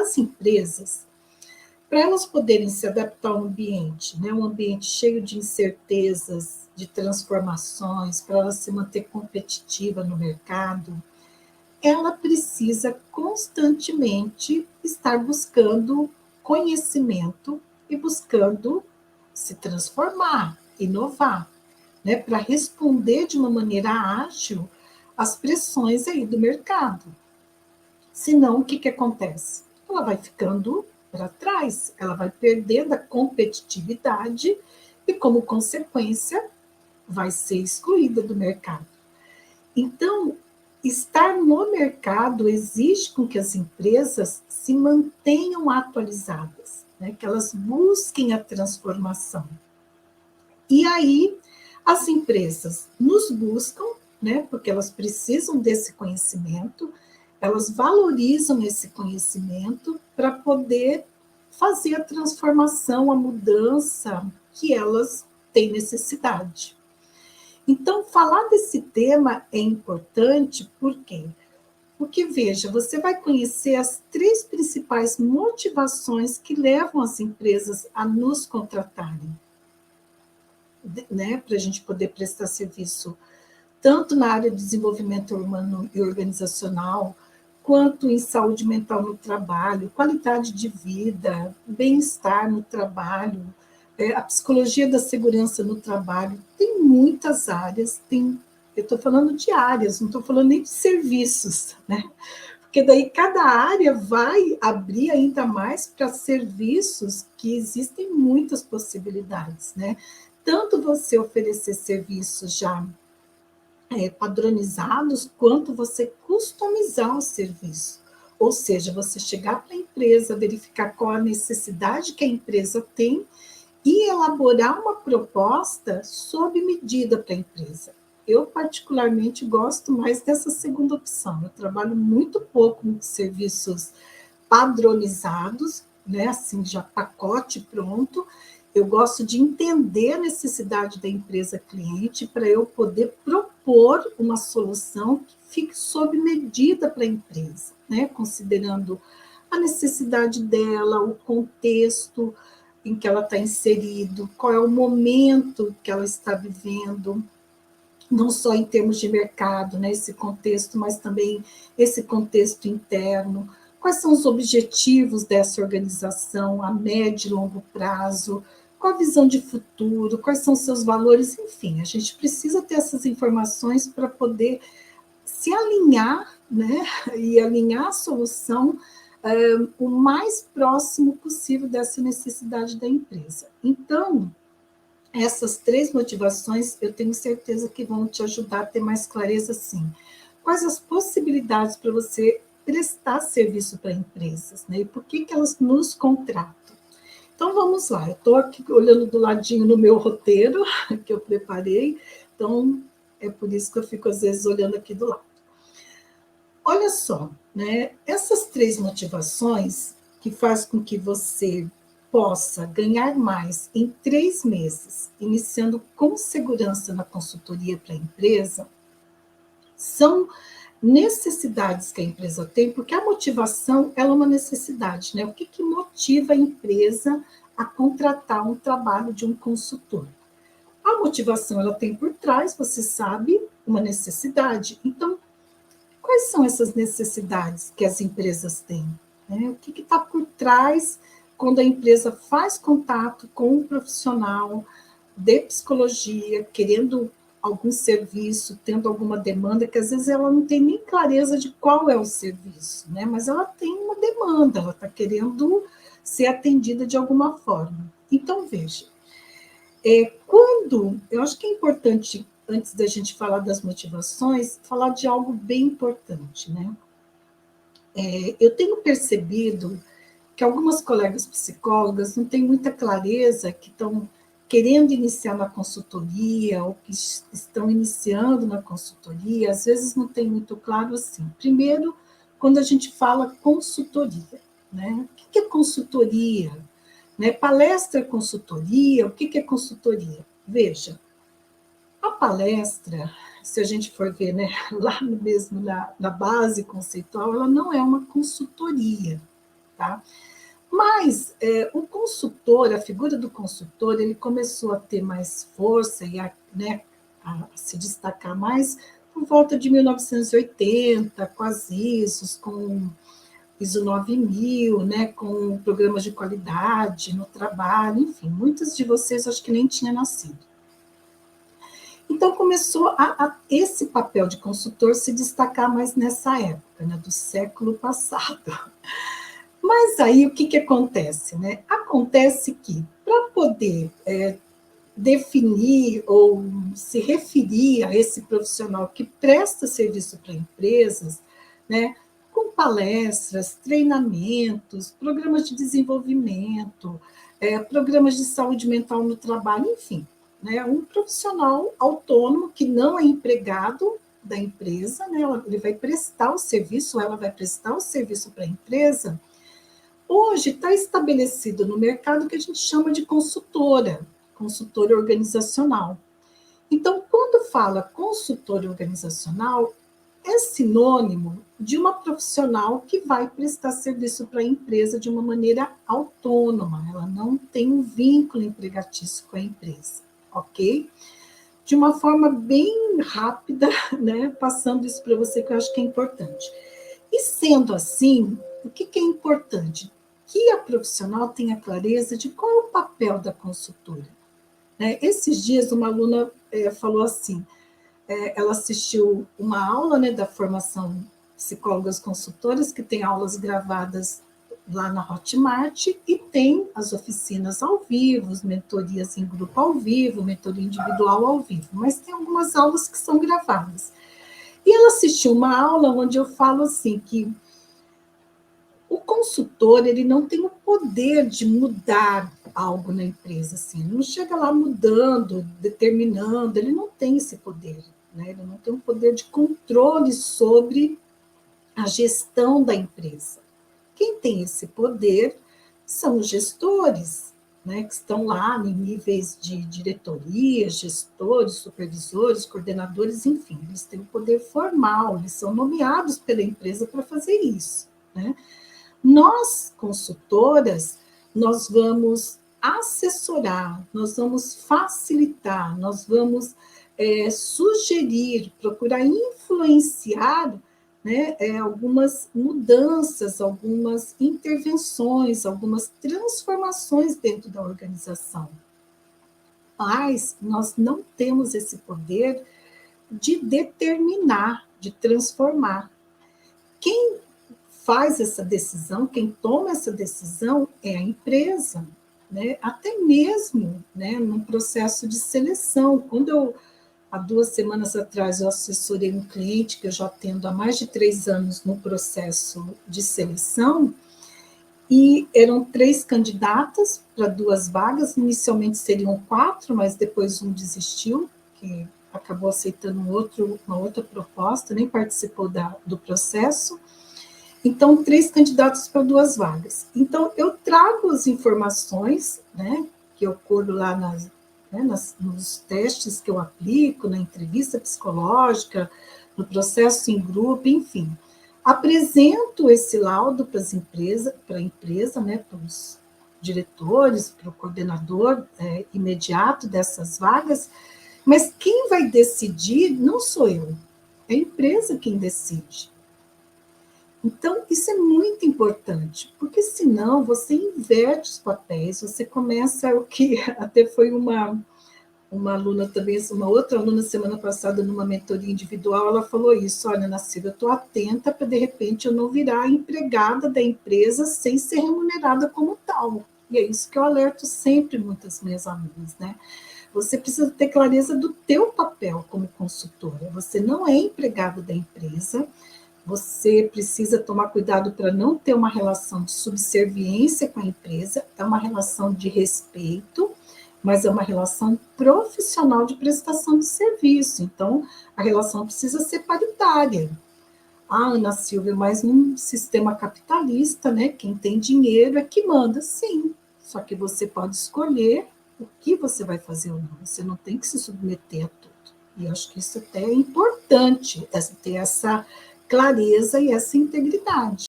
as empresas, para elas poderem se adaptar ao ambiente, né, um ambiente cheio de incertezas, de transformações, para ela se manter competitiva no mercado, ela precisa constantemente estar buscando conhecimento e buscando se transformar, inovar, né, para responder de uma maneira ágil às pressões aí do mercado. Senão, o que acontece? Ela vai ficando para trás, ela vai perdendo a competitividade e, como consequência, vai ser excluída do mercado. Então, estar no mercado exige com que as empresas se mantenham atualizadas, né? Que elas busquem a transformação. E aí, as empresas nos buscam, né? Porque elas precisam desse conhecimento, elas valorizam esse conhecimento para poder fazer a transformação, a mudança que elas têm necessidade. Então, falar desse tema é importante, por quê? Porque, veja, você vai conhecer as 3 principais motivações que levam as empresas a nos contratarem, né? Para a gente poder prestar serviço, tanto na área de desenvolvimento humano e organizacional, quanto em saúde mental no trabalho, qualidade de vida, bem-estar no trabalho, a psicologia da segurança no trabalho. Tem muitas áreas, eu estou falando de áreas, não estou falando nem de serviços, né? Porque daí cada área vai abrir ainda mais para serviços que existem muitas possibilidades, né? Tanto você oferecer serviços já padronizados, quanto você customizar o serviço. Ou seja, você chegar para a empresa, verificar qual a necessidade que a empresa tem e elaborar uma proposta sob medida para a empresa. Eu, particularmente, gosto mais dessa segunda opção. Eu trabalho muito pouco com serviços padronizados, né, assim, já pacote pronto. Eu gosto de entender a necessidade da empresa cliente para eu poder propor uma solução que fique sob medida para a empresa, né, considerando a necessidade dela, o contexto em que ela está inserido, qual é o momento que ela está vivendo, não só em termos de mercado, né, esse contexto, mas também esse contexto interno. Quais são os objetivos dessa organização a médio e longo prazo? Qual a visão de futuro? Quais são seus valores? Enfim, a gente precisa ter essas informações para poder se alinhar, né, e alinhar a solução o mais próximo possível dessa necessidade da empresa. Então, essas 3 motivações, eu tenho certeza que vão te ajudar a ter mais clareza, sim. Quais as possibilidades para você prestar serviço para empresas, né? E por que elas nos contratam? Então, vamos lá. Eu estou aqui olhando do ladinho no meu roteiro, que eu preparei. Então, é por isso que eu fico, às vezes, olhando aqui do lado. Olha só, né? Essas 3 motivações que faz com que você possa ganhar mais em 3 meses, iniciando com segurança na consultoria para a empresa, são necessidades que a empresa tem, porque a motivação ela é uma necessidade, né? O que motiva a empresa a contratar um trabalho de um consultor? A motivação ela tem por trás, você sabe, uma necessidade. Então, quais são essas necessidades que as empresas têm? Né? O que está por trás quando a empresa faz contato com um profissional de psicologia, querendo algum serviço, tendo alguma demanda, que às vezes ela não tem nem clareza de qual é o serviço, né? Mas ela tem uma demanda, ela está querendo ser atendida de alguma forma. Então, veja, eu acho que é importante, antes da gente falar das motivações, falar de algo bem importante, né? Eu tenho percebido que algumas colegas psicólogas não têm muita clareza, que estão querendo iniciar na consultoria, ou que estão iniciando na consultoria, às vezes não tem muito claro assim. Primeiro, quando a gente fala consultoria, né? O que é consultoria? Né? Palestra é consultoria, o que é consultoria? Veja, a palestra, se a gente for ver, né, lá mesmo na base conceitual, ela não é uma consultoria. tá? Mas o consultor, a figura do consultor, ele começou a ter mais força e a se destacar mais por volta de 1980, com as ISOs, com ISO 9000, né, com programas de qualidade no trabalho, enfim, muitos de vocês acho que nem tinham nascido. Então, começou esse papel de consultor se destacar mais nessa época, né, do século passado. Mas aí, o que acontece? Né? Acontece que, para poder definir ou se referir a esse profissional que presta serviço para empresas, né, com palestras, treinamentos, programas de desenvolvimento, programas de saúde mental no trabalho, enfim, né, um profissional autônomo que não é empregado da empresa, né, ele vai prestar o serviço, ela vai prestar o serviço para a empresa. Hoje está estabelecido no mercado o que a gente chama de consultora organizacional. Então, quando fala consultora organizacional, é sinônimo de uma profissional que vai prestar serviço para a empresa de uma maneira autônoma, ela não tem um vínculo empregatício com a empresa, ok? De uma forma bem rápida, né, passando isso para você, que eu acho que é importante. E sendo assim, o que é importante? Que a profissional tenha clareza de qual é o papel da consultora. Esses dias, uma aluna falou assim, ela assistiu uma aula, né, da formação Psicólogas Consultoras, que tem aulas gravadas lá na Hotmart, e tem as oficinas ao vivo, mentorias em grupo ao vivo, mentoria individual ao vivo, mas tem algumas aulas que são gravadas. E ela assistiu uma aula onde eu falo assim, que o consultor, ele não tem o poder de mudar algo na empresa, assim, ele não chega lá mudando, determinando, ele não tem esse poder, né? Ele não tem um poder de controle sobre a gestão da empresa. Quem tem esse poder são os gestores, né, que estão lá em níveis de diretoria, gestores, supervisores, coordenadores, enfim, eles têm o poder formal, eles são nomeados pela empresa para fazer isso, né? Nós, consultoras, nós vamos assessorar, nós vamos facilitar, nós vamos sugerir, procurar influenciar, né, algumas mudanças, algumas intervenções, algumas transformações dentro da organização. Mas nós não temos esse poder de determinar, de transformar. Quem faz essa decisão, quem toma essa decisão é a empresa, né? Até mesmo, né, num processo de seleção. Quando eu, há 2 semanas atrás, eu assessorei um cliente que eu já atendo há mais de 3 anos no processo de seleção, e eram 3 candidatas para 2 vagas, inicialmente seriam 4, mas depois um desistiu, que acabou aceitando uma outra proposta, nem participou do processo. Então, 3 candidatos para 2 vagas. Então, eu trago as informações, né, que ocorrem lá nos testes que eu aplico, na entrevista psicológica, no processo em grupo, enfim. Apresento esse laudo para a empresa, né, para os diretores, para o coordenador imediato dessas vagas, mas quem vai decidir não sou eu, é a empresa quem decide. Então, isso é muito importante, porque senão você inverte os papéis, você começa o que até foi uma aluna também, uma outra aluna semana passada, numa mentoria individual, ela falou isso, olha, Nacida, eu estou atenta para, de repente, eu não virar empregada da empresa sem ser remunerada como tal. E é isso que eu alerto sempre muitas minhas alunas, né? Você precisa ter clareza do teu papel como consultora. Você não é empregada da empresa, você precisa tomar cuidado para não ter uma relação de subserviência com a empresa, é uma relação de respeito, mas é uma relação profissional de prestação de serviço. Então, a relação precisa ser paritária. Ah, Ana Silvia, mas num sistema capitalista, né, quem tem dinheiro é que manda. Sim, só que você pode escolher o que você vai fazer ou não. Você não tem que se submeter a tudo. E eu acho que isso até é importante, ter essa clareza e essa integridade.